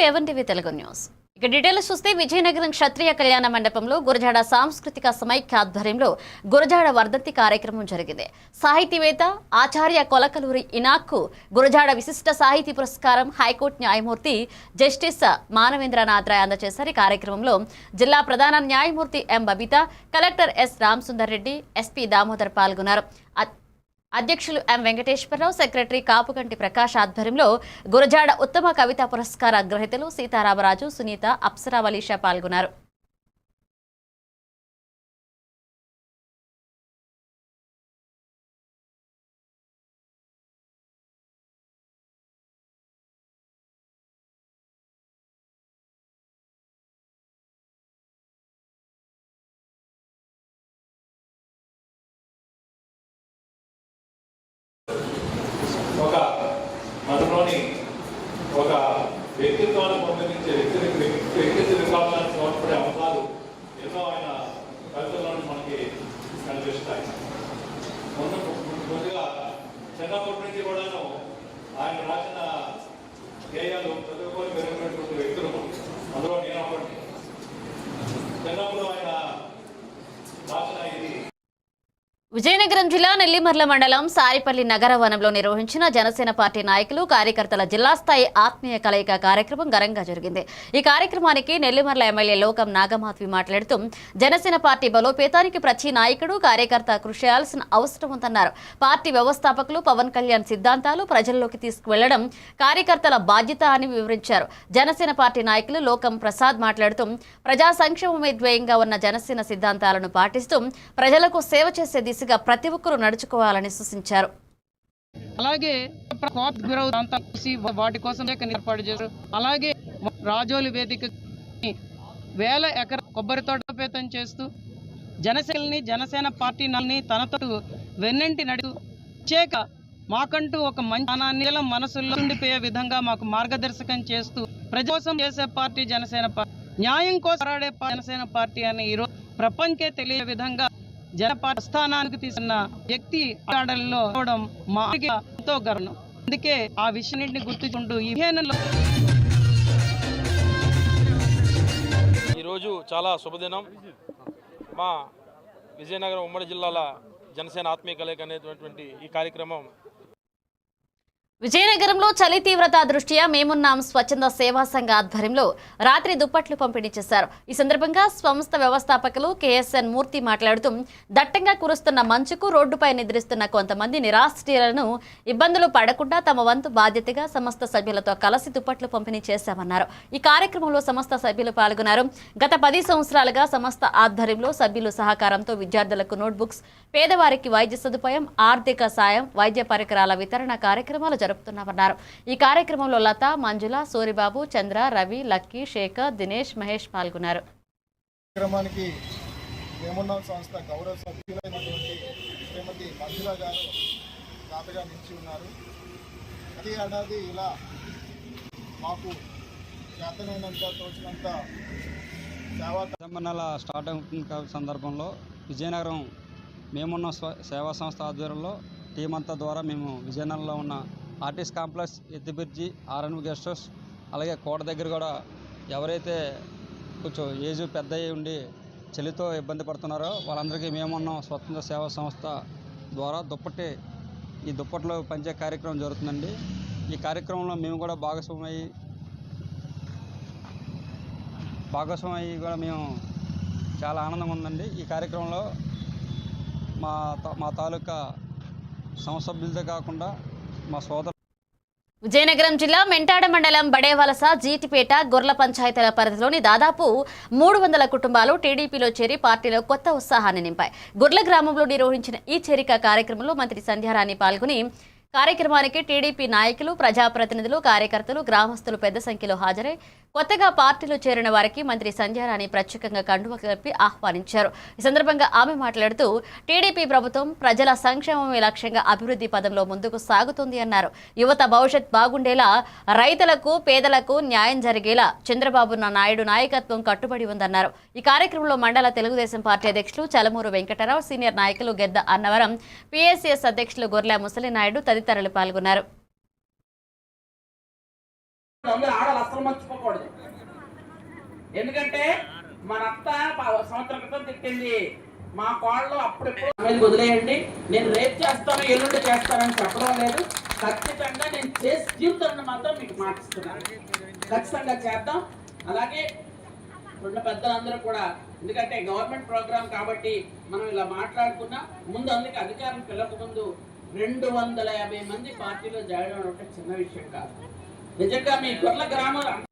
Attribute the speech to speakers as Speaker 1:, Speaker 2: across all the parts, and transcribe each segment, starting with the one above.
Speaker 1: A1 TV Telugu news. ఇక details చూస్తే విజయనగరం క్షత్రియ కళ్యాణ మండపంలో గురజాడ సాంస్కృతిక సమైక్య ఆధ్వర్యంలో గురజాడ వర్ధంతి కార్యక్రమం జరిగింది. సాహితీవేత్త ఆచార్య కొలకలూరి ఇనాక్కు గురజాడ విశిష్ట సాహితీ పురస్కారం హైకోర్టు న్యాయమూర్తి జస్టిస్ మానవేంద్రనాథ్ రాయ్ అందజేశారు. ఈ కార్యక్రమంలో జిల్లా ప్రధాన న్యాయమూర్తి M Babitha, collector S Ramasundar Reddy, SP Damodar పాల్గొన్నారు. అధ్యక్షులు ఎం వెంకటేశ్వరరావు, సెక్రటరీ కాపుగంటి ప్రకాష్ ఆధ్వర్యంలో గురజాడ ఉత్తమ కవితా పురస్కార గ్రహీతలు సీతారామరాజు, సునీత, అప్సరా వలీషా పాల్గొన్నారు.
Speaker 2: ఒక మనలోని ఒక వ్యక్తిత్వాన్ని పొందించే వ్యక్తిత్వ వికాసానికి తోడ్పడే అంశాలు ఎన్నో ఆయన కవితల్లోని మనకి కనిపిస్తాయి. ముందుగా చిన్నప్పటి నుంచి కూడాను ఆయన రాసిన గేయాలు చదువుకొని పెరిగినటువంటి వ్యక్తులు, అందులో నేను ఒకటి. చిన్నప్పుడు ఆయన రాసిన ఇది
Speaker 1: విజయనగరం జిల్లా నెల్లిమర్ల మండలం సారిపల్లి నగర వనంలో నిర్వహించిన జనసేన పార్టీ నాయకులు, కార్యకర్తల జిల్లా స్థాయి ఆత్మీయ కలయిక కార్యక్రమం ఘనంగా జరిగింది. ఈ కార్యక్రమానికి నెల్లిమర్ల ఎమ్మెల్యే లోకం నాగమాధవి మాట్లాడుతూ జనసేన పార్టీ బలోపేతానికి ప్రతి నాయకుడు, కార్యకర్త కృషి చేయాల్సిన అవసరం ఉందన్నారు. పార్టీ వ్యవస్థాపకులు పవన్ కళ్యాణ్ సిద్ధాంతాలు ప్రజల్లోకి తీసుకువెళ్లడం కార్యకర్తల బాధ్యత అని వివరించారు. జనసేన పార్టీ నాయకులు లోకం ప్రసాద్ మాట్లాడుతూ ప్రజా సంక్షేమమే ధ్యేయంగా ఉన్న జనసేన సిద్ధాంతాలను పాటిస్తూ ప్రజలకు సేవ చేసే ప్రతి ఒక్కరూ నడుచుకోవాలని సూచించారు.
Speaker 3: అలాగే వాటి కోసం ఏర్పాటు చేశారు. అలాగే రాజోలి వేదిక వేల ఎకరా కొబ్బరి తోటపేతం చేస్తూ జనసేన పార్టీ తనతో వెన్నంటి నడుస్తూ ప్రత్యేక మాకంటూ ఒక మంచి మనసుల్లో ఉండిపోయే విధంగా మాకు మార్గదర్శకం చేస్తూ ప్రజల కోసం చేసే పార్టీ జనసేన పార్టీ, న్యాయం కోసం పోరాడే జనసేన పార్టీ అని ఈరోజు ప్రపంచకే తెలియ విధంగా జనపార్టీ స్థానానికి తీసుకున్న వ్యక్తి ఆడల్లో మాకు ఎంతో గర్వం. అందుకే ఆ విషయాన్ని గుర్తుంటూ
Speaker 4: ఈరోజు చాలా శుభదినం. మా విజయనగరం ఉమ్మడి జిల్లాల జనసేన ఆత్మీయ కలయిక అనేటువంటి ఈ కార్యక్రమం
Speaker 1: విజయనగరంలో చలి తీవ్రత దృష్ట్యా మేమున్నాం స్వచ్ఛంద సేవా సంఘ ఆధ్వర్యంలో రాత్రి దుప్పట్లు పంపిణీ చేశారు. ఈ సందర్భంగా సంస్థ వ్యవస్థాపకులు KSN మూర్తి మాట్లాడుతూ దట్టంగా కురుస్తున్న మంచుకు రోడ్డుపై నిద్రిస్తున్న కొంతమంది నిరాశ్రయులను ఇబ్బందులు పడకుండా తమ వంతు బాధ్యతగా సమస్త సభ్యులతో కలిసి దుప్పట్లు పంపిణీ చేశామన్నారు. ఈ కార్యక్రమంలో సమస్త సభ్యులు పాల్గొన్నారు. గత 10 సంవత్సరాలుగా సమస్త ఆధ్వర్యంలో సభ్యులు సహకారంతో విద్యార్థులకు నోట్బుక్స్, పేదవారికి వైద్య సదుపాయం, ఆర్థిక సాయం, వైద్య పరికరాల వితరణ కార్యక్రమాలు జరుపుతున్నామన్నారు. ఈ కార్యక్రమంలో లత, మంజుల, సూరిబాబు, చంద్ర, రవి, లక్కీ, శేఖర్, దినేష్, మహేష్ పాల్గొన్నారు.
Speaker 5: కార్యక్రమానికి మేమున్నాం సంస్థ గౌరవ సభ్యులైనటువంటి శ్రీమతి మంజుల గారు దాతగా నిలిచి ఉన్నారు. ప్రతి ఏడాది ఇలా మాకు చేతనైనంత తోచినంత
Speaker 6: నెల స్టార్ట్ అవుతున్న సందర్భంలో విజయనగరం మేమున్న సేవా సంస్థ ఆధ్వర్యంలో టీం అంతా ద్వారా మేము విజయనగరంలో ఉన్న ఆర్టిస్ట్ కాంప్లెక్స్, ఎత్తిబ్రిడ్జి, RNV గెస్ట్ హౌస్, అలాగే కోట దగ్గర కూడా ఎవరైతే కొంచెం ఏజ్ పెద్ద ఉండి చలితో ఇబ్బంది పడుతున్నారో వాళ్ళందరికీ మేమున్న స్వతంత్ర సేవా సంస్థ ద్వారా ఈ దుప్పట్లు పంచే కార్యక్రమం జరుగుతుందండి. ఈ కార్యక్రమంలో మేము కూడా భాగస్వామి కూడా మేము చాలా ఆనందంగా ఉందండి. ఈ కార్యక్రమంలో మా తాలూకా సంసభ్యులతో కాకుండా మా సోదరు
Speaker 1: విజయనగరం జిల్లా మెంటాడ మండలం బడేవలస, జీటిపేట, గొర్ల పంచాయతీల పరిధిలోని దాదాపు 300 కుటుంబాలు టీడీపీలో చేరి పార్టీలో కొత్త ఉత్సాహాన్ని నింపాయి. గుర్ల గ్రామంలో నిర్వహించిన ఈ చేరిక కార్యక్రమంలో మంత్రి సంధ్యారాణి పాల్గొని కార్యక్రమానికి టీడీపీ నాయకులు, ప్రజాప్రతినిధులు, కార్యకర్తలు, గ్రామస్తులు పెద్ద సంఖ్యలో హాజరై కొత్తగా పార్టీలో చేరిన వారికి మంత్రి సంధ్యారాణి ప్రత్యేకంగా కండువ కప్పి ఆహ్వానించారు. ఈ సందర్భంగా ఆమె మాట్లాడుతూ టీడీపీ ప్రభుత్వం ప్రజల సంక్షేమమే లక్ష్యంగా అభివృద్ధి పదంలో ముందుకు సాగుతుంది అన్నారు. యువత భవిష్యత్ బాగుండేలా, రైతులకు, పేదలకు న్యాయం జరిగేలా చంద్రబాబు నాయుడు నాయకత్వం కట్టుబడి ఉందన్నారు. ఈ కార్యక్రమంలో మండల తెలుగుదేశం పార్టీ అధ్యక్షులు చలమూరు వెంకటరావు, సీనియర్ నాయకులు గెద్ద అన్నవరం, PSCS అధ్యక్షులు గొర్ల ముసలినాయుడు తదితరులు పాల్గొన్నారు.
Speaker 7: ఆడలు అస్సలు మర్చిపోకూడదు. ఎందుకంటే మన అత్త సంవత్సరం క్రితం తిట్టింది, మా కోళ్ళు అప్పుడెప్పుడు మీద వదిలేయండి, నేను రేపు చేస్తాను ఎల్లుండి చేస్తానని చెప్పడం లేదు. ఖచ్చితంగా నేను చేసి జీవితాన్ని మాత్రం మీకు మాటిస్తున్నాను, ఖచ్చితంగా చేద్దాం. అలాగే రెండు పెద్దలందరూ కూడా, ఎందుకంటే గవర్నమెంట్ ప్రోగ్రామ్ కాబట్టి మనం ఇలా మాట్లాడుకున్నా, ముందు అందుకే అధికారం పిల్లక ముందు 250 మంది పార్టీలో జాయిన్ అవ్వడం అంటే చిన్న విషయం కాదు. నిజంగా మీ గుర్ల గ్రామంలో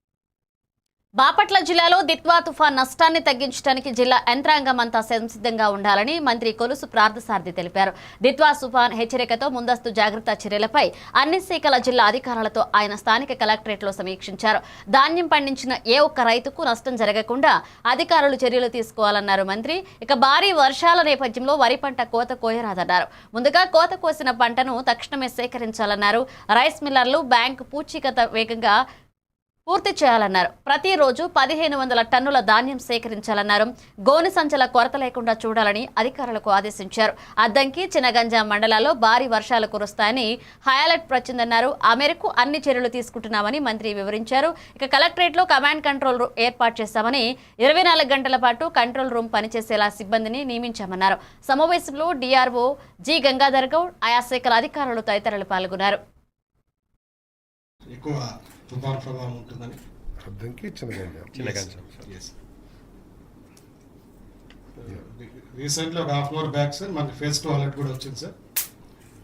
Speaker 1: బాపట్ల జిల్లాలో దిత్వా తుఫాన్ నష్టాన్ని తగ్గించడానికి జిల్లా యంత్రాంగం అంతా సంసిద్ధంగా ఉండాలని మంత్రి కొలుసు పార్థసారథి తెలిపారు. దిత్వా తుఫాన్ హెచ్చరికతో ముందస్తు జాగ్రత్త చర్యలపై అన్ని శాఖల జిల్లా అధికారులతో ఆయన స్థానిక కలెక్టరేట్లో సమీక్షించారు. ధాన్యం పండించిన ఏ ఒక్క రైతుకు నష్టం జరగకుండా అధికారులు చర్యలు తీసుకోవాలన్నారు మంత్రి. ఇక భారీ వర్షాల నేపథ్యంలో వరి పంట కోత కోయరాదన్నారు. ముందుగా కోత కోసిన పంటను తక్షణమే సేకరించాలన్నారు. రైస్ మిల్లర్లు బ్యాంకు పూచీకత వేగంగా పూర్తి చేయాలన్నారు. ప్రతిరోజు 1500 టన్నుల ధాన్యం సేకరించాలన్నారు. గోనె సంచుల కొరత లేకుండా చూడాలని అధికారులకు ఆదేశించారు. అద్దంకి చినగంజాం మండలాల్లో భారీ వర్షాలు కురుస్తాయని హైలైట్ వచ్చిందన్నారు. ఆ మేరకు అన్ని చర్యలు తీసుకుంటున్నామని మంత్రి వివరించారు. ఇక కలెక్టరేట్లో కమాండ్ కంట్రోల్ రూమ్ ఏర్పాటు చేశామని, 24 గంటల పాటు కంట్రోల్ రూమ్ పనిచేసేలా సిబ్బందిని నియమించామన్నారు. సమావేశంలో డిఆర్ఓ జి గంగాధర్ గౌడ్, ఆయా శాఖల అధికారులు తదితరులు పాల్గొన్నారు.
Speaker 8: తుఫాన్ ప్రభావం ఉంటుందని
Speaker 9: అద్దంకి చిన్నగంజాం
Speaker 8: రీసెంట్లీ ఒక హాఫ్ అవర్ బ్యాక్ సార్ మనకి ఫేజ్ 2 అలర్ట్ కూడా వచ్చింది సార్.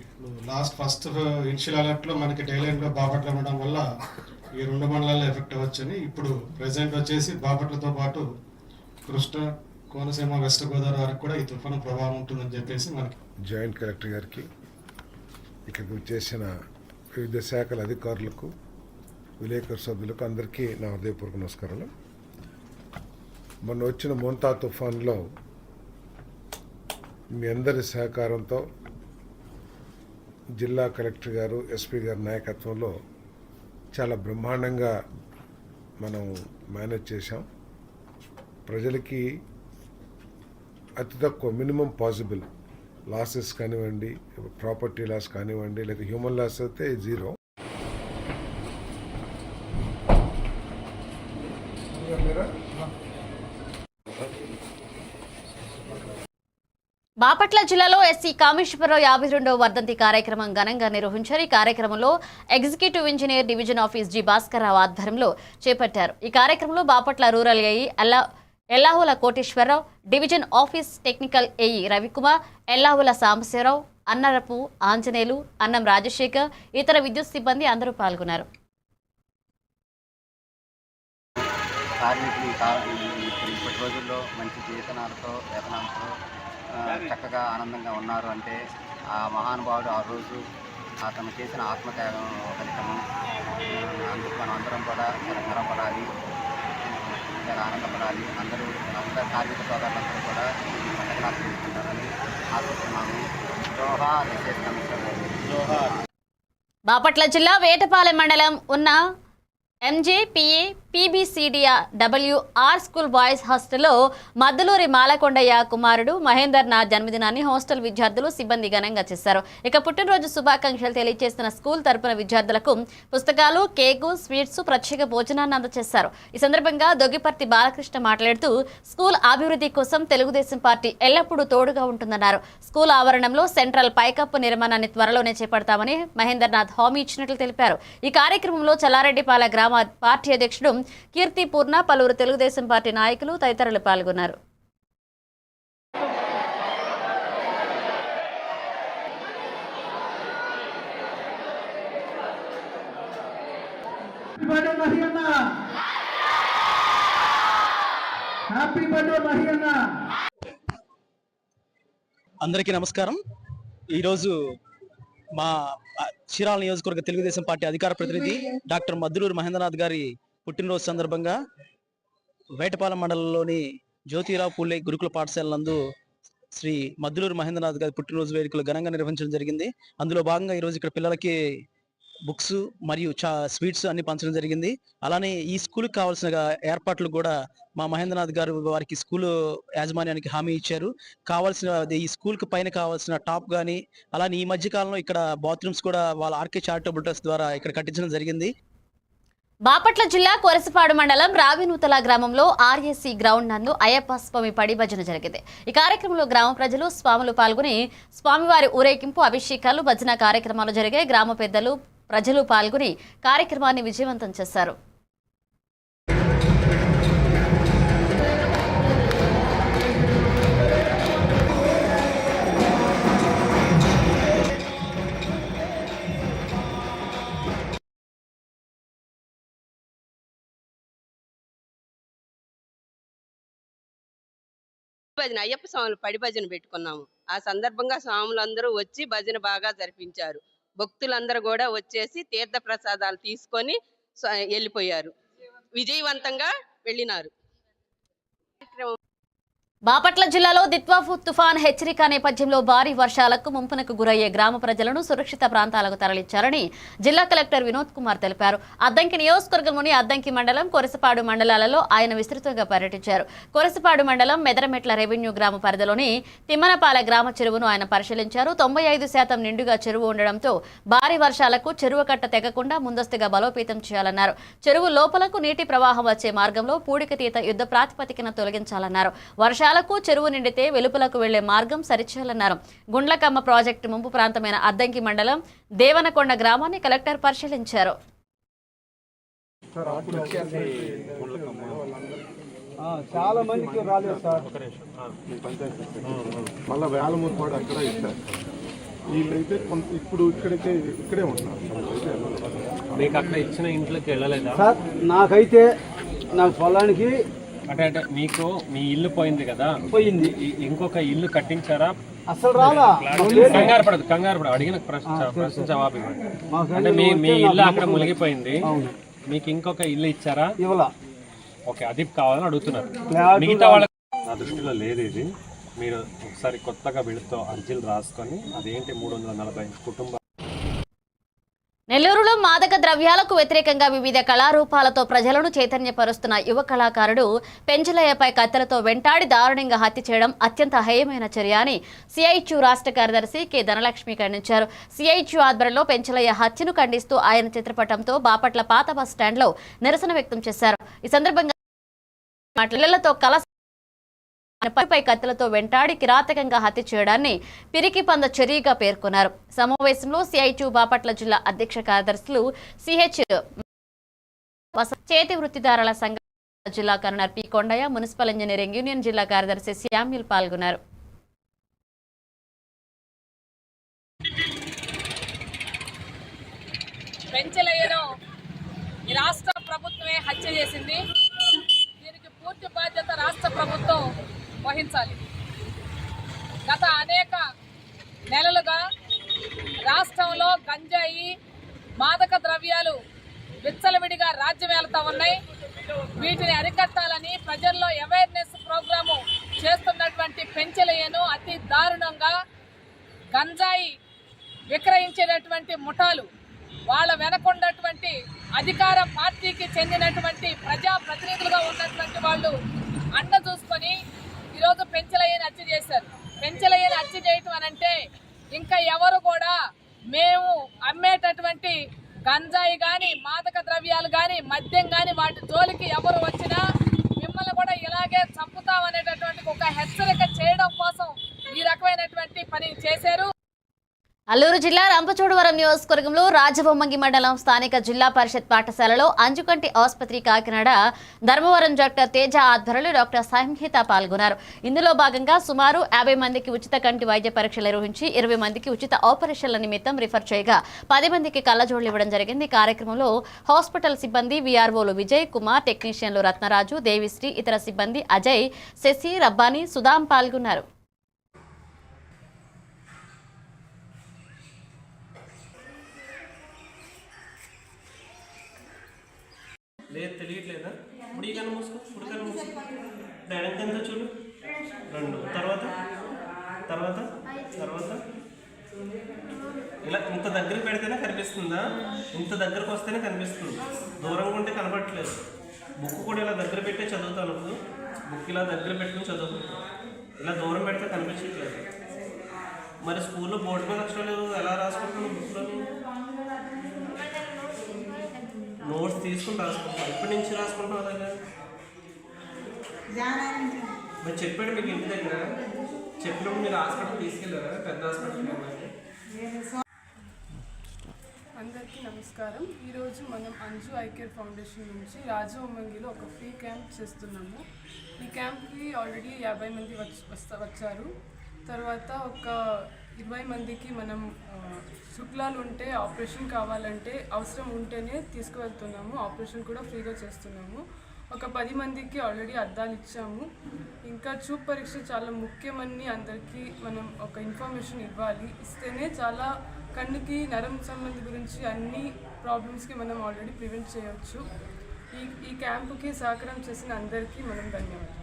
Speaker 8: ఇప్పుడు ఫస్ట్ ఇనిషియల్ అలర్ట్లో మనకి డైలైన్లో బాపట్ల ఉండడం వల్ల ఈ 2 మండలాల్లో ఎఫెక్ట్ అవ్వచ్చని, ఇప్పుడు ప్రెసెంట్ వచ్చేసి బాపట్లతో పాటు కృష్ణ, కోనసీమ, వెస్ట్ గోదావరి వరకు కూడా ఈ తుఫాను ప్రభావం ఉంటుందని చెప్పేసి మనకి
Speaker 9: జాయింట్ కలెక్టర్ గారికి, ఇక్కడికి వచ్చేసిన వివిధ శాఖల అధికారులకు, విలేకరు సభ్యులకు అందరికీ నా హృదయపూర్వక నమస్కారాలు. మొన్న వచ్చిన మోంతా తుఫాన్లో మీ అందరి సహకారంతో జిల్లా కలెక్టర్ గారు, ఎస్పీ గారి నాయకత్వంలో చాలా బ్రహ్మాండంగా మనం మేనేజ్ చేశాం. ప్రజలకి అతి తక్కువ మినిమం పాసిబుల్ లాసెస్ కానివ్వండి, ప్రాపర్టీ లాస్ కానివ్వండి, లేదా హ్యూమన్ లాస్ అయితే 0.
Speaker 1: బాపట్ల జిల్లాలో ఎస్సీ కామేశ్వరరావు 52వ వర్ధంతి కార్యక్రమం ఘనంగా నిర్వహించారు. ఈ కార్యక్రమంలో executive engineer division office G Bhaskarrao ఆధ్వర్యంలో చేపట్టారు. ఈ కార్యక్రమంలో Bapatla rural AE Ellahula Koteswararao, division office technical AE Ravikumar, Ellahula Sambasivarao, Annarapu Anjaneyulu, Annam Rajasekhar, ఇతర విద్యుత్ సిబ్బంది అందరూ పాల్గొన్నారు.
Speaker 10: కార్మికులు ఇప్పటి రోజుల్లో మంచి వేతనాలతో చక్కగా ఆనందంగా ఉన్నారు అంటే ఆ మహానుభావుడు ఆ రోజు అతను చేసిన ఆత్మత్యాగం ఫలితము. అందుకు మనం అందరం కూడా చాలా గర్వపడాలి, చాలా ఆనందపడాలి. అందరూ కార్మిక సోదరులందరూ కూడా పండుగలు ఆచరిస్తున్నారని ఆశిస్తున్నాము.
Speaker 1: బాపట్ల జిల్లా వేటపాలెం మండలం ఉన్న ఎంజేపీఏ PBCDWR స్కూల్ బాయ్స్ హాస్టల్లో మద్దులూరి మాలకొండయ్య కుమారుడు మహేందర్ నాథ్ జన్మదినాన్ని హాస్టల్ విద్యార్థులు సిబ్బంది ఘనంగా చేశారు. ఇక పుట్టినరోజు శుభాకాంక్షలు తెలియజేసిన స్కూల్ తరపున విద్యార్థులకు పుస్తకాలు, కేకు, స్వీట్స్, ప్రత్యేక భోజనాన్ని అందజేశారు. ఈ సందర్భంగా దొగ్గిపర్తి బాలకృష్ణ మాట్లాడుతూ స్కూల్ అభివృద్ధి కోసం తెలుగుదేశం పార్టీ ఎల్లప్పుడూ తోడుగా ఉంటుందన్నారు. స్కూల్ ఆవరణంలో సెంట్రల్ పైకప్పు నిర్మాణాన్ని త్వరలోనే చేపడతామని మహేందర్ నాథ్ హామీ ఇచ్చినట్లు తెలిపారు. ఈ కార్యక్రమంలో చల్లారెడ్డిపాల గ్రామ పార్టీ అధ్యక్షుడు కీర్తి పూర్ణ, పలువురు తెలుగుదేశం పార్టీ నాయకులు తదితరులు పాల్గొన్నారు.
Speaker 11: అందరికీ నమస్కారం. ఈరోజు మా చీరాల నియోజకవర్గ తెలుగుదేశం పార్టీ అధికార ప్రతినిధి డాక్టర్ మద్దులూరి మహేంద్రనాథ్ గారి పుట్టినరోజు సందర్భంగా వేటపాలెం మండలంలోని జ్యోతిరావు పూలే గురుకుల పాఠశాల నందు శ్రీ మద్దులూరి మహేంద్రనాథ్ గారి పుట్టినరోజు వేడుకలు ఘనంగా నిర్వహించడం జరిగింది. అందులో భాగంగా ఈరోజు ఇక్కడ పిల్లలకి బుక్స్ మరియు స్వీట్స్ అన్ని పంచడం జరిగింది. అలానే ఈ స్కూల్కి కావాల్సిన ఏర్పాట్లు కూడా మా మహేంద్రనాథ్ గారు వారికి స్కూల్ యాజమాన్యానికి హామీ ఇచ్చారు. కావాల్సిన ఈ స్కూల్కి పైన కావాల్సిన టాప్ కానీ, అలానే ఈ మధ్య కాలంలో ఇక్కడ బాత్రూమ్స్ కూడా వాళ్ళ ఆర్కే చారిటబుల్ ట్రస్ట్ ద్వారా ఇక్కడ కట్టించడం జరిగింది.
Speaker 1: బాపట్ల జిల్లా కొరసపాడు మండలం రావినూతల గ్రామంలో ఆర్ఎస్సీ గ్రౌండ్ నందు అయ్యప్ప స్వామి పడి భజన జరిగింది. ఈ కార్యక్రమంలో గ్రామ ప్రజలు స్వాములు పాల్గొని స్వామివారి ఊరేగింపు, అభిషేకాలు, భజన కార్యక్రమాలు జరిగాయి. గ్రామ పెద్దలు, ప్రజలు పాల్గొని కార్యక్రమాన్ని విజయవంతం చేశారు.
Speaker 12: భజన అయ్యప్ప స్వాములు పడి భజన పెట్టుకున్నాము. ఆ సందర్భంగా స్వాములందరూ వచ్చి భజన బాగా జరిపించారు. భక్తులందరూ కూడా వచ్చేసి తీర్థ ప్రసాదాలు తీసుకొని వెళ్ళిపోయారు. విజయవంతంగా వెళ్ళినారు.
Speaker 1: బాపట్ల జిల్లాలో దిత్వాఫు తుఫాన్ హెచ్చరిక నేపథ్యంలో భారీ వర్షాలకు ముంపునకు గురయ్యే గ్రామ ప్రజలను సురక్షిత ప్రాంతాలకు తరలించారని జిల్లా కలెక్టర్ వినోద్ కుమార్ తెలిపారు. అద్దంకి నియోజకవర్గంలోని అద్దంకి మండలం, కొరసపాడు మండలాలలో ఆయన విస్తృతంగా పర్యటించారు. కొరసపాడు మండలం మెదరమెట్ల రెవెన్యూ గ్రామ పరిధిలోని తిమ్మనపాల గ్రామ చెరువును ఆయన పరిశీలించారు. 95% నిండుగా చెరువు ఉండడంతో భారీ వర్షాలకు చెరువు కట్ట తెగకుండా ముందస్తుగా బలోపేతం చేయాలన్నారు. చెరువు లోపలకు నీటి ప్రవాహం వచ్చే మార్గంలో పూడికతీత యుద్ధ ప్రాతిపదికన తొలగించాలన్నారు. వర్షాలకు చెరువు నిండితే వెలుపలకు వెళ్లే మార్గం సరిచేయాలన్నారు. గుండ్లకమ్మ ప్రాజెక్టు ముంపు ప్రాంతమైన అద్దంకి మండలం దేవనకొండ గ్రామాన్ని కలెక్టర్ పరిశీలించారు.
Speaker 5: చాలా మందికి రాలేదు సార్. మళ్ళీ వేలమూరు కూడా అక్కడ ఇచ్చారు. వీళ్ళైతే ఇప్పుడు ఇక్కడే ఉంటున్నారు.
Speaker 13: మీకు అక్కడ ఇచ్చిన ఇంట్లోకి వెళ్ళలేదా
Speaker 5: సార్? నాకైతే నా పొలానికి
Speaker 13: అంటే మీకు మీ ఇల్లు పోయింది కదా,
Speaker 5: పోయింది.
Speaker 13: ఇంకొక ఇల్లు కట్టించారా?
Speaker 5: అసలు రాలా.
Speaker 13: కంగారు పడదు అడిగిన ప్రశ్న జవాబు ఇవ్వండి. అంటే మీ ఇల్లు అక్కడ మునిగిపోయింది, మీకు ఇంకొక ఇల్లు ఇచ్చారా?
Speaker 5: ఇవ్వలా.
Speaker 13: ఓకే, అది కావాలని అడుగుతున్నారు. మిగతా వాళ్ళ నా దృష్టిలో లేదు ఇది. మీరు ఒకసారి కొత్తగా వీళ్ళతో అర్జీలు రాసుకొని అదేంటి 340 కుటుంబాలు.
Speaker 1: నెల్లూరులో మాదక ద్రవ్యాలకు వ్యతిరేకంగా వివిధ కళారూపాలతో ప్రజలను చైతన్యపరుస్తున్న యువ కళాకారుడు పెంచలయ్యపై కత్తెలతో వెంటాడి దారుణంగా హత్య చేయడం అత్యంత హేయమైన చర్య అని సిఐటియు రాష్ట్ర కార్యదర్శి కె ధనలక్ష్మి ఖండించారు. సిఐటియు ఆధ్వర్యంలో పెంచలయ్య హత్యను ఖండిస్తూ ఆయన చిత్రపటంతో బాపట్ల పాత బస్ స్టాండ్లో నిరసన వ్యక్తం చేశారు. ఈ సందర్భంగా పిల్లలతో పై కత్తులతో వెంటాడి కిరాతకంగా హత్య చేయడాన్ని పిరికి పంద చర్యగా పేర్కొన్నారు. సమావేశంలో సిఐటియు బాపట్ల జిల్లా అధ్యక్ష కార్యదర్శులు సిహెచ్ చేతి వృత్తిదారుల సంఘ జిల్లా convener P Kondaiah, municipal engineering union జిల్లా కార్యదర్శి శామ్యుల్ పాల్గొన్నారు.
Speaker 14: పెంచలయ్యను రాష్ట్ర ప్రభుత్వమే హత్య చేసింది. దీనికి పూర్తి బాధ్యత రాష్ట్ర ప్రభుత్వం వహించాలి. గత అనేక నెలలుగా రాష్ట్రంలో గంజాయి, మాదక ద్రవ్యాలు విచ్చలవిడిగా రాజ్యమేలుతా ఉన్నాయి. వీటిని అరికట్టాలని ప్రజల్లో అవేర్నెస్ ప్రోగ్రాము చేస్తున్నటువంటి పెంచలయ్యను అతి దారుణంగా గంజాయి విక్రయించేటటువంటి ముఠాలు, వాళ్ళ వెనకున్నటువంటి అధికార పార్టీకి చెందినటువంటి ప్రజాప్రతినిధులుగా ఉన్నటువంటి వాళ్ళు అండ చూసుకొని ఈరోజు పెంచలయ్యని హత్య చేశారు. పెంచలయ్యని హత్య చేయటం అనంటే ఇంకా ఎవరు కూడా మేము అమ్మేటటువంటి గంజాయి కానీ, మాదక ద్రవ్యాలు కానీ, మద్యం కానీ వాటి జోలికి ఎవరు వచ్చినా మిమ్మల్ని కూడా ఇలాగే చంపుతామనేటటువంటి ఒక హెచ్చరిక చేయడం కోసం ఈ రకమైనటువంటి పని చేశారు.
Speaker 1: అల్లూరు జిల్లా రంపచోడవరం నియోజకవర్గంలో రాజబొమ్మంగి మండలం స్థానిక జిల్లా పరిషత్ పాఠశాలలో అంజుకంటి ఆసుపత్రి కాకినాడ ధర్మవరం డాక్టర్ తేజ ఆధ్వర్యంలో డాక్టర్ సంహిత పాల్గొన్నారు. ఇందులో భాగంగా సుమారు 50 మందికి ఉచిత కంటి వైద్య పరీక్షలు నిర్వహించి 20 మందికి ఉచిత ఆపరేషన్ల నిమిత్తం రిఫర్ చేయగా 10 మందికి కళ్ళజోళ్లు ఇవ్వడం జరిగింది. కార్యక్రమంలో హాస్పిటల్ సిబ్బంది, వీఆర్ఓలు విజయ్ కుమార్, టెక్నీషియన్లు రత్నరాజు, దేవిశ్రీ, ఇతర సిబ్బంది అజయ్, శశి, రబ్బానీ, సుధాం పాల్గొన్నారు.
Speaker 13: లేదు తెలియట్లేదా? ఇప్పుడు ఈ కన్నా మూసుకో, ఇప్పుడు కన్నా మూసుకో, వెనక ఎంత చూడు, 2 తర్వాత తర్వాత తర్వాత ఇలా ఇంత దగ్గరికి పెడితేనే కనిపిస్తుందా? ఇంత దగ్గరకు వస్తేనే కనిపిస్తుంది, దూరంగా ఉంటే కనపడట్లేదు. బుక్ కూడా ఇలా దగ్గర పెట్టే చదువుతాను. ఇప్పుడు బుక్ ఇలా దగ్గర పెట్టుకుని చదువుకుంటాను, ఇలా దూరం పెడితే కనిపించట్లేదు. మరి స్కూల్లో బోర్డు మీద అక్షరాలు ఎలా రాసుకుంటున్నాను? బుక్లో నోట్స్ తీసుకుని రాసుకుంటాం. ఇప్పటి నుంచి రాసుకుంటాం అలాగా మరి చెప్పాడు మీకు ఇంటి దగ్గర చెప్పినప్పుడు మీరు హాస్పిటల్ తీసుకెళ్ళారా? పెద్ద హాస్పిటల్.
Speaker 14: అందరికీ నమస్కారం. ఈరోజు మనం అంజు ఐ కేర్ ఫౌండేషన్ నుంచి రాజవొమ్మంగిలో ఒక ఫ్రీ క్యాంప్ చేస్తున్నాము. ఈ క్యాంప్కి ఆల్రెడీ 50 మంది వచ్చారు. తర్వాత ఒక 20 మందికి మనం శుక్లాలు ఉంటే ఆపరేషన్ కావాలంటే అవసరం ఉంటేనే తీసుకువెళ్తున్నాము. ఆపరేషన్ కూడా ఫ్రీగా చేస్తున్నాము. ఒక 10 మందికి ఆల్రెడీ అద్దాలు ఇచ్చాము. ఇంకా చూపు పరీక్ష చాలా ముఖ్యమని అందరికీ మనం ఒక ఇన్ఫర్మేషన్ ఇవ్వాలి. ఇస్తేనే చాలా కన్నుకి నరం సంబంధి గురించి అన్ని ప్రాబ్లమ్స్కి మనం ఆల్రెడీ ప్రివెంట్ చేయవచ్చు. ఈ క్యాంపుకి సహకారం చేసిన అందరికీ మనం ధన్యవాదాలు.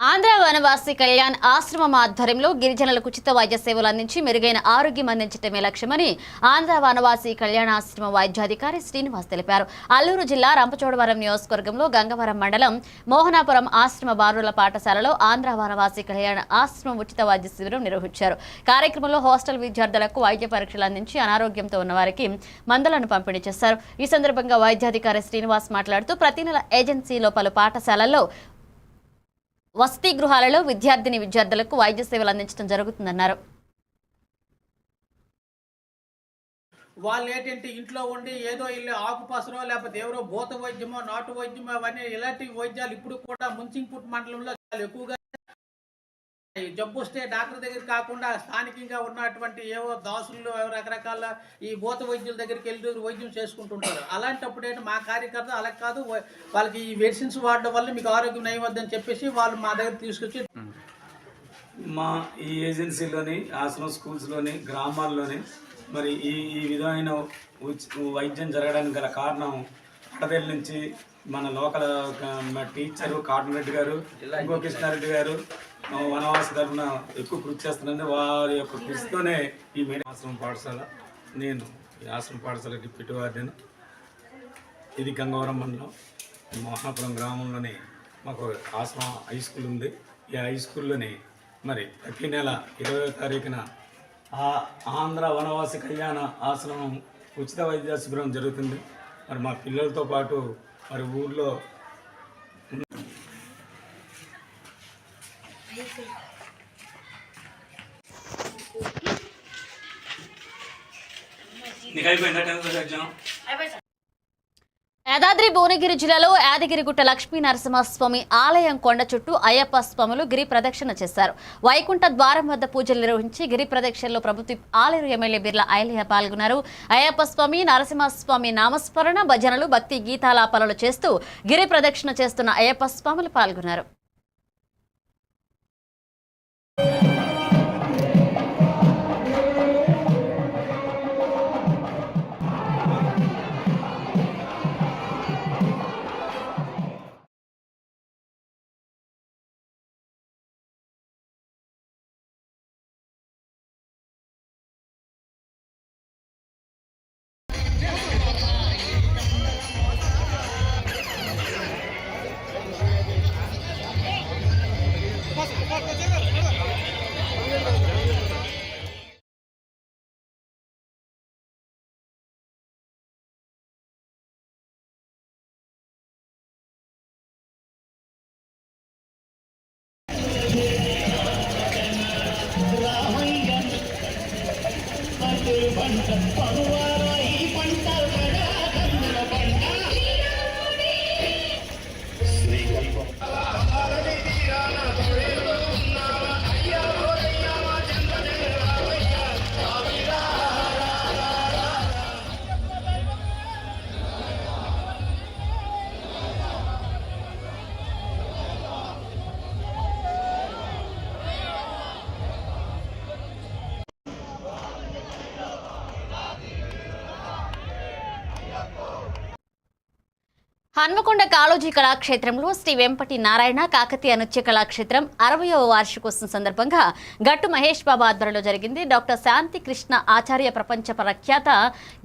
Speaker 1: ఆంధ్ర వనవాసి కళ్యాణ్ ఆశ్రమం ఆధ్వర్యంలో గిరిజనులకు ఉచిత వైద్య సేవలు అందించి మెరుగైన ఆరోగ్యం అందించడమే లక్ష్యమని ఆంధ్ర వనవాసి కళ్యాణ్ ఆశ్రమ వైద్యాధికారి శ్రీనివాస్ తెలిపారు. అల్లూరు జిల్లా రంపచోడవరం నియోజకవర్గంలో గంగవరం మండలం మోహనాపురం ఆశ్రమ బాలుల పాఠశాలలో ఆంధ్ర వనవాసి కళ్యాణ్ ఆశ్రమం ఉచిత వైద్య శిబిరం నిర్వహించారు. కార్యక్రమంలో హాస్టల్ విద్యార్థులకు వైద్య పరీక్షలు అందించి అనారోగ్యంతో ఉన్న వారికి మందులను పంపిణీ చేశారు. ఈ సందర్భంగా వైద్యాధికారి శ్రీనివాస్ మాట్లాడుతూ ప్రతి నెల ఏజెన్సీలో పలు పాఠశాలల్లో వసతి గృహాలలో విద్యార్థులకు వైద్య సేవలు అందించడం జరుగుతుందన్నారు.
Speaker 15: వాళ్ళు ఏంటంటే ఇంట్లో ఉండి ఏదో ఇల్లు ఆకుపసరో లేకపోతే ఎవరో భూత వైద్యమో నాటు వైద్యమో అవన్నీ ఇలాంటి వైద్యాలు ఇప్పుడు కూడా ముంచింగ్పుట్ మండలంలో చాలా ఎక్కువగా జబ్బు వస్తే డాక్టర్ దగ్గర కాకుండా స్థానికంగా ఉన్నటువంటి ఏవో దాసులు రకరకాల ఈ భూత వైద్యుల దగ్గరికి వెళ్ళి వైద్యం చేసుకుంటుంటారు. అలాంటప్పుడు ఏంటి మా కార్యకర్త అలా కాదు, వాళ్ళకి ఈ మెడిసిన్స్ వాడడం వల్ల మీకు ఆరోగ్యం నయవద్దని చెప్పేసి వాళ్ళు మా దగ్గర తీసుకొచ్చి
Speaker 16: మా ఈ ఏజెన్సీలోని ఆశ్రమ స్కూల్స్లోని గ్రామాల్లోని మరి ఈ విధమైన వైద్యం జరగడానికి గల కారణం అడవేల నుంచి మన లోకల్ టీచరు కాటన్ రెడ్డి గారు, ఇంకో కృష్ణారెడ్డి గారు వనవాసి తరఫున ఎక్కువ కృషి చేస్తున్నారంటే వారి యొక్క కృషితోనే ఈ ఆశ్రమ పాఠశాల, నేను ఈ ఆశ్రమ పాఠశాల డిప్యూటీ వార్డెన్. ఇది గంగవరం మండలం మోహనాపురం గ్రామంలోని మాకు ఆశ్రమ హై స్కూల్ ఉంది. ఈ హై స్కూల్లోని మరి ప్రతి నెల 20వ తారీఖున ఆంధ్ర వనవాసి కళ్యాణ ఆశ్రమం ఉచిత వైద్య శిబిరం జరుగుతుంది. మరి మా పిల్లలతో పాటు మరి ఊర్లో
Speaker 1: యాదాద్రి భువనగిరి జిల్లాలో యాదగిరిగుట్ట లక్ష్మీ నరసింహస్వామి ఆలయం కొండ చుట్టూ అయ్యప్ప స్వాములు గిరి ప్రదక్షిణ చేశారు. వైకుంఠ ద్వారం వద్ద పూజలు నిర్వహించి గిరి ప్రదక్షిణలో ప్రభుత్వ ఆలేరు ఎమ్మెల్యే బిర్లా ఐలయ్య పాల్గొన్నారు. అయ్యప్ప స్వామి నరసింహస్వామి నామస్మరణ భజనలు భక్తి గీతాలాపనలు చేస్తూ గిరి ప్రదక్షిణ చేస్తున్న అయ్యప్ప స్వాములు పాల్గొన్నారు. హన్మకొండ కాళోజీ కళాక్షేత్రంలో శ్రీ వెంపటి నారాయణ కాకతీయ నృత్య కళాక్షేత్రం 60వ వార్షికోత్సవం సందర్భంగా గట్టు మహేష్ బాబు ఆధ్వర్యంలో జరిగింది. డాక్టర్ శాంతి కృష్ణ ఆచార్య ప్రపంచ ప్రఖ్యాత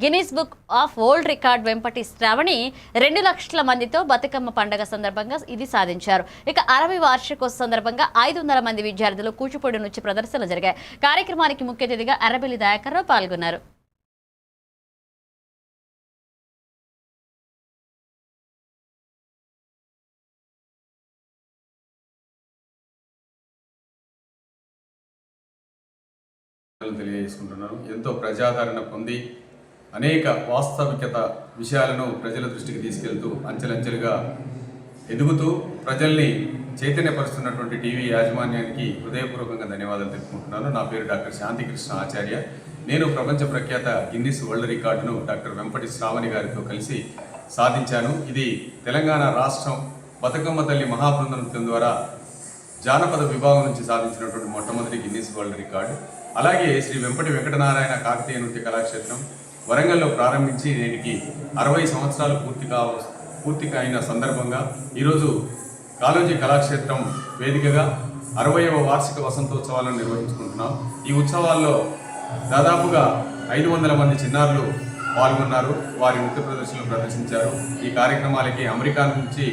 Speaker 1: Guinness book of world record Vempati Shravani 2 లక్షల మందితో బతుకమ్మ పండుగ సందర్భంగా ఇది సాధించారు. ఇక 60వ వార్షికోత్సవం సందర్భంగా 500 మంది విద్యార్థులు కూచిపూడి నృత్య ప్రదర్శనలు జరిగాయి. కార్యక్రమానికి ముఖ్య అతిథిగా అరబెల్లి దయాకర్ రావు పాల్గొన్నారు.
Speaker 17: తెలియజేసుకుంటున్నాను. ఎంతో ప్రజాదరణ పొంది అనేక వాస్తవికత విషయాలను ప్రజల దృష్టికి తీసుకెళ్తూ అంచెలంచెలుగా ఎదుగుతూ ప్రజల్ని చైతన్యపరుస్తున్నటువంటి టీవీ యాజమాన్యానికి హృదయపూర్వకంగా ధన్యవాదాలు తెలుపుకుంటున్నాను. నా పేరు డాక్టర్ శాంతికృష్ణ ఆచార్య. నేను ప్రపంచ ప్రఖ్యాత గిన్నిస్ వరల్డ్ రికార్డును డాక్టర్ వెంపటి శ్రావణి గారితో కలిసి సాధించాను. ఇది తెలంగాణ రాష్ట్రం బతుకమ్మ తల్లి మహాబృందం ద్వారా జానపద విభాగం నుంచి సాధించినటువంటి మొట్టమొదటి గిన్నిస్ వరల్డ్ రికార్డు. అలాగే శ్రీ వెంపటి వెంకటనారాయణ కాకతీయ నృత్య కళాక్షేత్రం వరంగల్లో ప్రారంభించి నేటికి 60 సంవత్సరాలు పూర్తిగా అయిన సందర్భంగా ఈరోజు కాళోజీ కళాక్షేత్రం వేదికగా 60వ వార్షిక వసంతోత్సవాలను నిర్వహించుకుంటున్నాం. ఈ ఉత్సవాల్లో దాదాపుగా 500 మంది చిన్నారులు పాల్గొన్నారు. వారి నృత్య ప్రదర్శనలు ప్రదర్శించారు. ఈ కార్యక్రమాలకి అమెరికా నుంచి,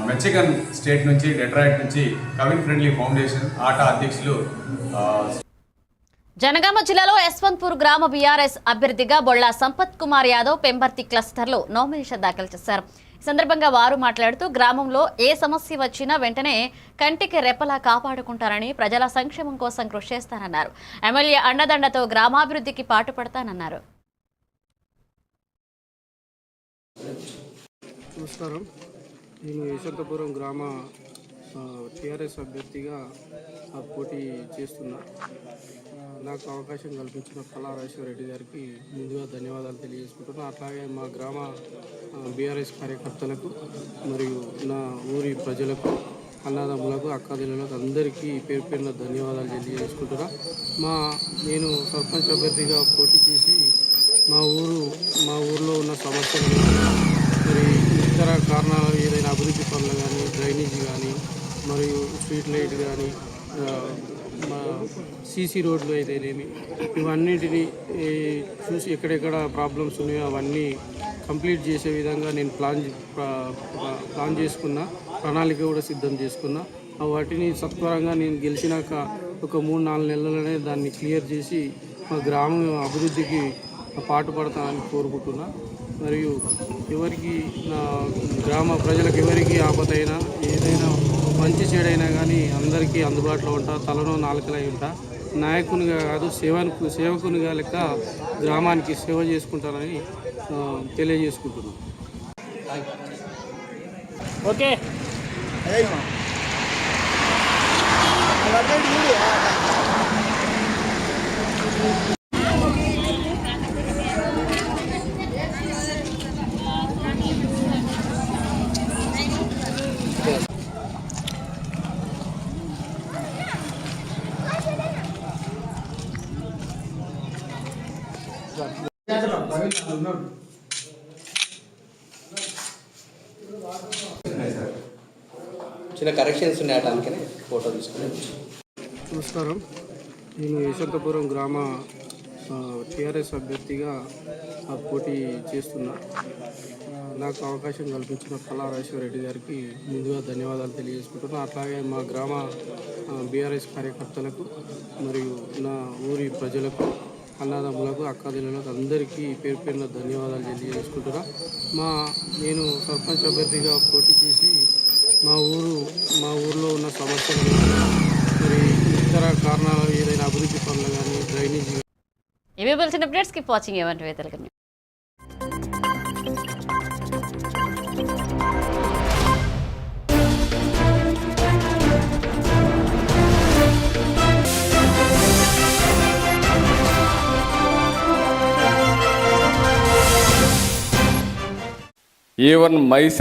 Speaker 17: మిచిగన్ స్టేట్ నుంచి, డెట్రాయిట్ నుంచి కవిన్ ఫ్రెండ్లీ ఫౌండేషన్ ఆటా అధ్యక్షులు
Speaker 1: జనగామ జిల్లాలో యశ్వంత్పూర్ గ్రామ బీఆర్ఎస్ అభ్యర్థిగా బొళ్ళా సంపత్ కుమార్ యాదవ్ పెంబర్తి క్లస్టర్లో నామినేషన్ దాఖలు చేశారు. ఈ సందర్భంగా వారు మాట్లాడుతూ గ్రామంలో ఏ సమస్య వచ్చినా వెంటనే కంటికి రెప్పలా కాపాడుకుంటారని, ప్రజల సంక్షేమం కోసం కృషి చేస్తానన్నారు. ఎమ్మెల్యే అండదండతో గ్రామాభివృద్ధికి పాటుపడతానన్నారు.
Speaker 18: నమస్కారం. నేను యశ్వంతపురం గ్రామ టీఆర్ఎస్ అభ్యర్థిగా పోటీ చేస్తున్నా. నాకు అవకాశం కల్పించిన పల్లా రాజేశ్వరరెడ్డి గారికి ముందుగా ధన్యవాదాలు తెలియజేసుకుంటున్నాను. అట్లాగే మా గ్రామ బీఆర్ఎస్ కార్యకర్తలకు మరియు నా ఊరి ప్రజలకు, అన్నదమ్ములకు, అక్కాదిలకు అందరికీ పేరు పేరున ధన్యవాదాలు తెలియజేసుకుంటున్నా. నేను సర్పంచ్ అభ్యర్థిగా పోటీ చేసి మా ఊరిలో ఉన్న సమస్యలు మరి ఇతర కారణాలు ఏదైనా అభివృద్ధి పనులు కానీ, డ్రైనేజీ కానీ, మరియు స్ట్రీట్ లైట్ కానీ, సీసీ రోడ్లు అయితేనేమి, ఇవన్నిటిని చూసి ఎక్కడెక్కడ ప్రాబ్లమ్స్ ఉన్నాయో అవన్నీ కంప్లీట్ చేసే విధంగా నేను ప్లాన్ చేసుకున్నా. ప్రణాళిక కూడా సిద్ధం చేసుకున్నా. వాటిని సత్వరంగా నేను గెలిచినాక ఒక 3-4 నెలలనే దాన్ని క్లియర్ చేసి మా గ్రామం అభివృద్ధికి పాటుపడతానని కోరుకుంటున్నా. మరియు ఎవరికి, నా గ్రామ ప్రజలకు ఎవరికి ఆపదైనా, ఏదైనా మంచి చెడైనా కానీ అందరికీ అందుబాటులో ఉంటా. తలలో నాలుకలై ఉంటా. నాయకునిగా కాదు, సేవకునిగా లెక్క గ్రామానికి సేవ చేసుకుంటానని తెలియజేసుకుంటున్నాను.
Speaker 15: ఓకే.
Speaker 18: చిన్న కరెక్షన్స్ ఉన్నాయటానికి ఫోటో తీసుకుని. నమస్కారం. నేను యశ్వంతపురం గ్రామ టీఆర్ఎస్ అభ్యర్థిగా పోటీ చేస్తున్నా. నాకు అవకాశం కల్పించిన పల్లా రాజేశ్వరరెడ్డి గారికి ముందుగా ధన్యవాదాలు తెలియజేసుకుంటున్నాను. అట్లాగే మా గ్రామ బీఆర్ఎస్ కార్యకర్తలకు మరియు నా ఊరి ప్రజలకు, అన్నదమ్ములకు, అక్కాదిలకు అందరికీ పేరు పేరున ధన్యవాదాలు తెలియజేసుకుంటున్నా. నేను సర్పంచ్ అభ్యర్థిగా పోటీ చేసి మా ఊరిలో ఉన్న సమస్యలు మరి ఇతర కారణాలు ఏదైనా అభివృద్ధి పనులు కానీ, డ్రైనేజీ.
Speaker 1: ఇవి బులెటిన్ అప్డేట్స్. కీప్ వాచింగ్ ఏమంటే తెలుగు.
Speaker 19: even myself